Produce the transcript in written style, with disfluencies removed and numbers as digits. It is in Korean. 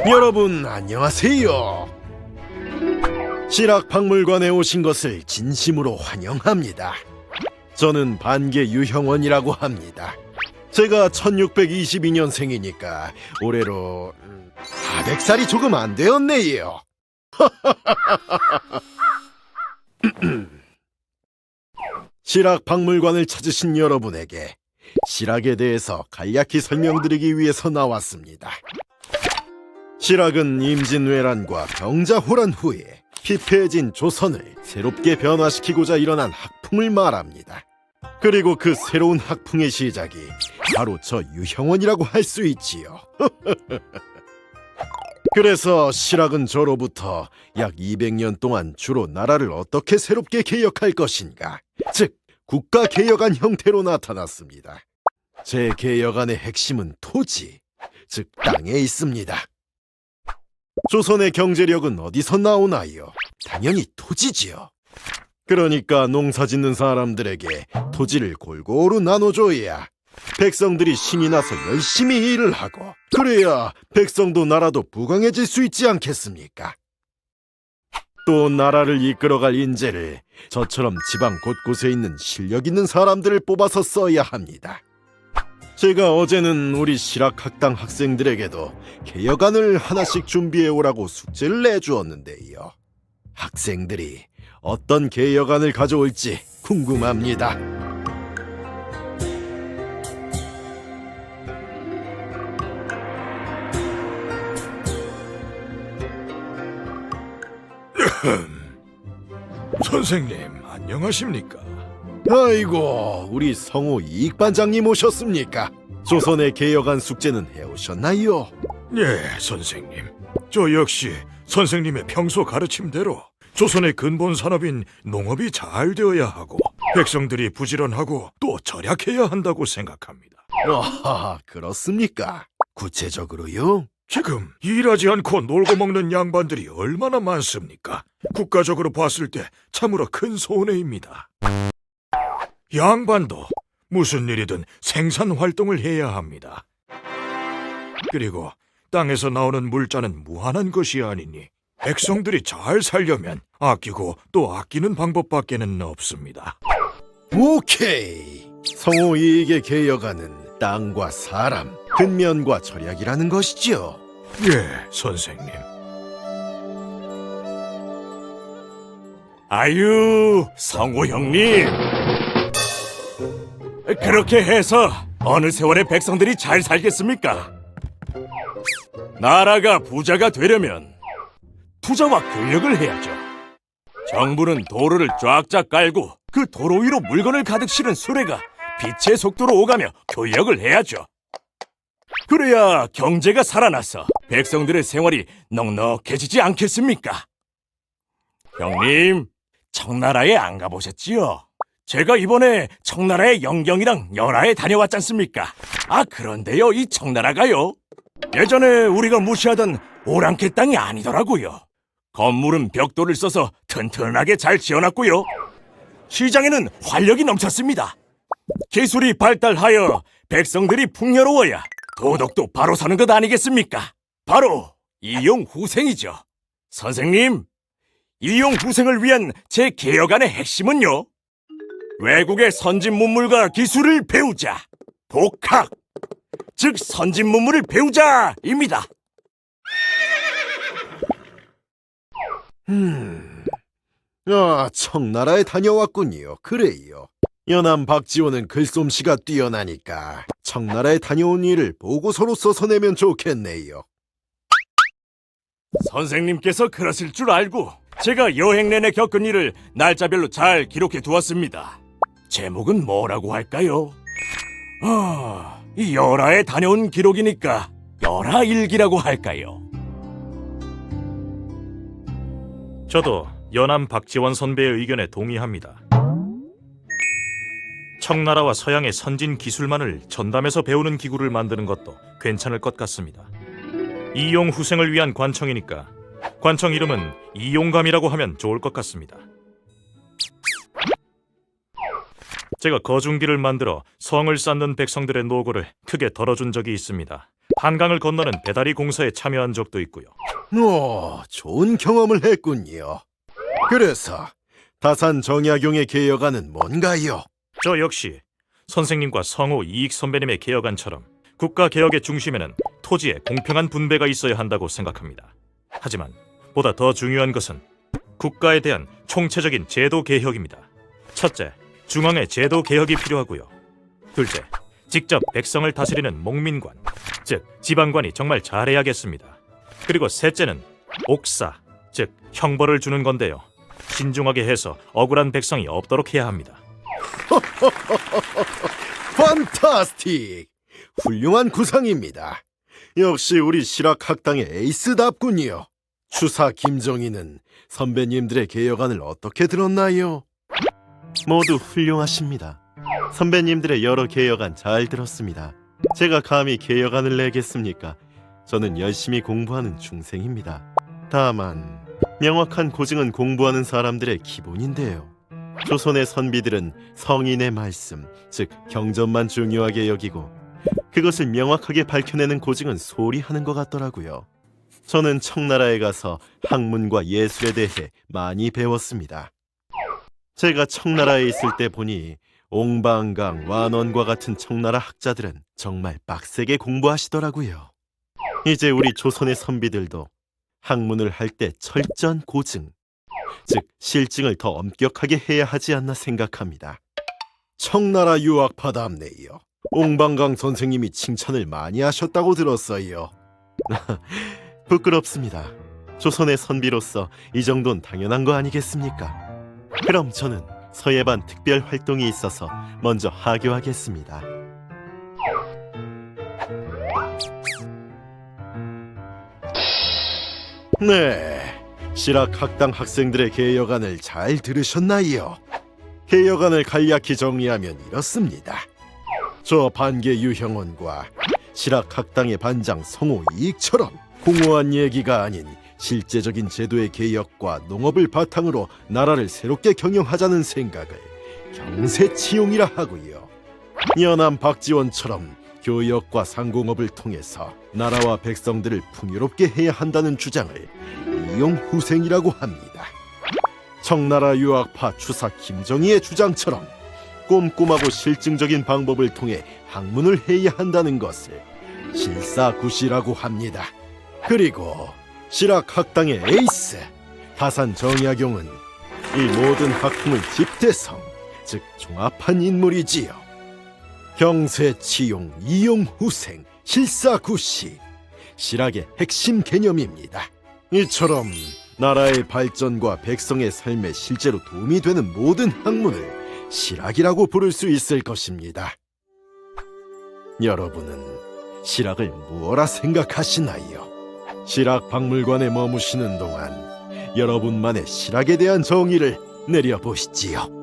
여러분 안녕하세요. 실학박물관에 오신 것을 진심으로 환영합니다. 저는 반개 유형원이라고 합니다. 제가 1622년생이니까 올해로 400살이 조금 안 되었네요. 실학박물관을 찾으신 여러분에게 실학에 대해서 간략히 설명드리기 위해서 나왔습니다. 실학은 임진왜란과 병자호란 후에 피폐해진 조선을 새롭게 변화시키고자 일어난 학풍을 말합니다. 그리고 그 새로운 학풍의 시작이 바로 저 유형원이라고 할 수 있지요. 그래서 실학은 저로부터 약 200년 동안 주로 나라를 어떻게 새롭게 개혁할 것인가, 즉 국가 개혁안 형태로 나타났습니다. 제 개혁안의 핵심은 토지, 즉 땅에 있습니다. 조선의 경제력은 어디서 나오나요? 당연히 토지지요. 그러니까 농사 짓는 사람들에게 토지를 골고루 나눠줘야 백성들이 신이 나서 열심히 일을 하고, 그래야 백성도 나라도 부강해질 수 있지 않겠습니까? 또 나라를 이끌어갈 인재를 저처럼 지방 곳곳에 있는 실력 있는 사람들을 뽑아서 써야 합니다. 제가 어제는 우리 실학학당 학생들에게도 개혁안을 하나씩 준비해 오라고 숙제를 내주었는데요. 학생들이 어떤 개혁안을 가져올지 궁금합니다. 선생님, 안녕하십니까? 아이고, 우리 성호 이익반장님 오셨습니까? 조선의 개혁안 숙제는 해오셨나요? 예, 선생님. 저 역시 선생님의 평소 가르침대로 조선의 근본 산업인 농업이 잘 되어야 하고 백성들이 부지런하고 또 절약해야 한다고 생각합니다. 아하, 그렇습니까? 구체적으로요? 지금 일하지 않고 놀고 먹는 양반들이 얼마나 많습니까? 국가적으로 봤을 때 참으로 큰 손해입니다. 양반도 무슨 일이든 생산 활동을 해야 합니다. 그리고 땅에서 나오는 물자는 무한한 것이 아니니 백성들이 잘 살려면 아끼고 또 아끼는 방법밖에는 없습니다. 오케이! 성호 이익의 개혁안은 땅과 사람, 근면과 절약이라는 것이죠. 예, 선생님. 아유, 성호 형님. 그렇게 해서 어느 세월에 백성들이 잘 살겠습니까? 나라가 부자가 되려면 투자와 교역을 해야죠. 정부는 도로를 쫙쫙 깔고 그 도로 위로 물건을 가득 실은 수레가 빛의 속도로 오가며 교역을 해야죠. 그래야 경제가 살아나서 백성들의 생활이 넉넉해지지 않겠습니까? 형님, 청나라에 안 가보셨지요? 제가 이번에 청나라의 영경이랑 열하에 다녀왔잖습니까? 아, 그런데요, 이 청나라가요, 예전에 우리가 무시하던 오랑캐 땅이 아니더라고요. 건물은 벽돌을 써서 튼튼하게 잘 지어놨고요. 시장에는 활력이 넘쳤습니다. 기술이 발달하여 백성들이 풍요로워야 도덕도 바로 서는 것 아니겠습니까? 바로 이용후생이죠. 선생님, 이용후생을 위한 제 개혁안의 핵심은요, 외국의 선진 문물과 기술을 배우자, 복학, 즉 선진 문물을 배우자입니다. 청나라에 다녀왔군요. 그래요. 연암 박지원은 글솜씨가 뛰어나니까 청나라에 다녀온 일을 보고서로 써서 내면 좋겠네요. 선생님께서 그러실 줄 알고 제가 여행 내내 겪은 일을 날짜별로 잘 기록해 두었습니다. 제목은 뭐라고 할까요? 이 열하에 다녀온 기록이니까 열하일기라고 할까요? 저도 연암 박지원 선배의 의견에 동의합니다. 청나라와 서양의 선진 기술만을 전담해서 배우는 기구를 만드는 것도 괜찮을 것 같습니다. 이용후생을 위한 관청이니까 관청 이름은 이용감이라고 하면 좋을 것 같습니다. 제가 거중기를 만들어 성을 쌓는 백성들의 노고를 크게 덜어준 적이 있습니다. 한강을 건너는 배다리 공사에 참여한 적도 있고요. 좋은 경험을 했군요. 그래서 다산 정약용의 개혁안은 뭔가요? 저 역시 선생님과 성우 이익 선배님의 개혁안처럼 국가 개혁의 중심에는 토지의 공평한 분배가 있어야 한다고 생각합니다. 하지만 보다 더 중요한 것은 국가에 대한 총체적인 제도 개혁입니다. 첫째, 중앙의 제도 개혁이 필요하고요. 둘째, 직접 백성을 다스리는 목민관, 즉 지방관이 정말 잘해야겠습니다. 그리고 셋째는 옥사, 즉 형벌을 주는 건데요. 신중하게 해서 억울한 백성이 없도록 해야 합니다. 판타스틱! 훌륭한 구상입니다. 역시 우리 실학학당의 에이스답군요. 추사 김정희는 선배님들의 개혁안을 어떻게 들었나요? 모두 훌륭하십니다. 선배님들의 여러 개혁안 잘 들었습니다. 제가 감히 개혁안을 내겠습니까? 저는 열심히 공부하는 중생입니다. 다만 명확한 고증은 공부하는 사람들의 기본인데요. 조선의 선비들은 성인의 말씀, 즉 경전만 중요하게 여기고 그것을 명확하게 밝혀내는 고증은 소홀히 하는 것 같더라고요. 저는 청나라에 가서 학문과 예술에 대해 많이 배웠습니다. 제가 청나라에 있을 때 보니 옹방강, 완원과 같은 청나라 학자들은 정말 빡세게 공부하시더라고요. 이제 우리 조선의 선비들도 학문을 할 때 철저한 고증, 즉 실증을 더 엄격하게 해야 하지 않나 생각합니다. 청나라 유학파답네요. 옹방강 선생님이 칭찬을 많이 하셨다고 들었어요. 부끄럽습니다. 조선의 선비로서 이 정도는 당연한 거 아니겠습니까? 그럼 저는 서예반 특별 활동이 있어서 먼저 하교하겠습니다. 네, 실학학당 학생들의 개혁안을 잘 들으셨나요? 개혁안을 간략히 정리하면 이렇습니다. 저 반계 유형원과 실학학당의 반장 성호 이익처럼 공허한 얘기가 아닌 실제적인 제도의 개혁과 농업을 바탕으로 나라를 새롭게 경영하자는 생각을 경세치용이라 하고요. 연암 박지원처럼 교역과 상공업을 통해서 나라와 백성들을 풍요롭게 해야 한다는 주장을 이용후생이라고 합니다. 청나라 유학파 추사 김정희의 주장처럼 꼼꼼하고 실증적인 방법을 통해 학문을 해야 한다는 것을 실사구시라고 합니다. 그리고 실학학당의 에이스 다산 정약용은 이 모든 학풍을 집대성, 즉 종합한 인물이지요. 경세치용, 이용후생, 실사구시, 실학의 핵심 개념입니다. 이처럼 나라의 발전과 백성의 삶에 실제로 도움이 되는 모든 학문을 실학이라고 부를 수 있을 것입니다. 여러분은 실학을 무엇라 생각하시나요? 실학박물관에 머무시는 동안 여러분만의 실학에 대한 정의를 내려보시지요.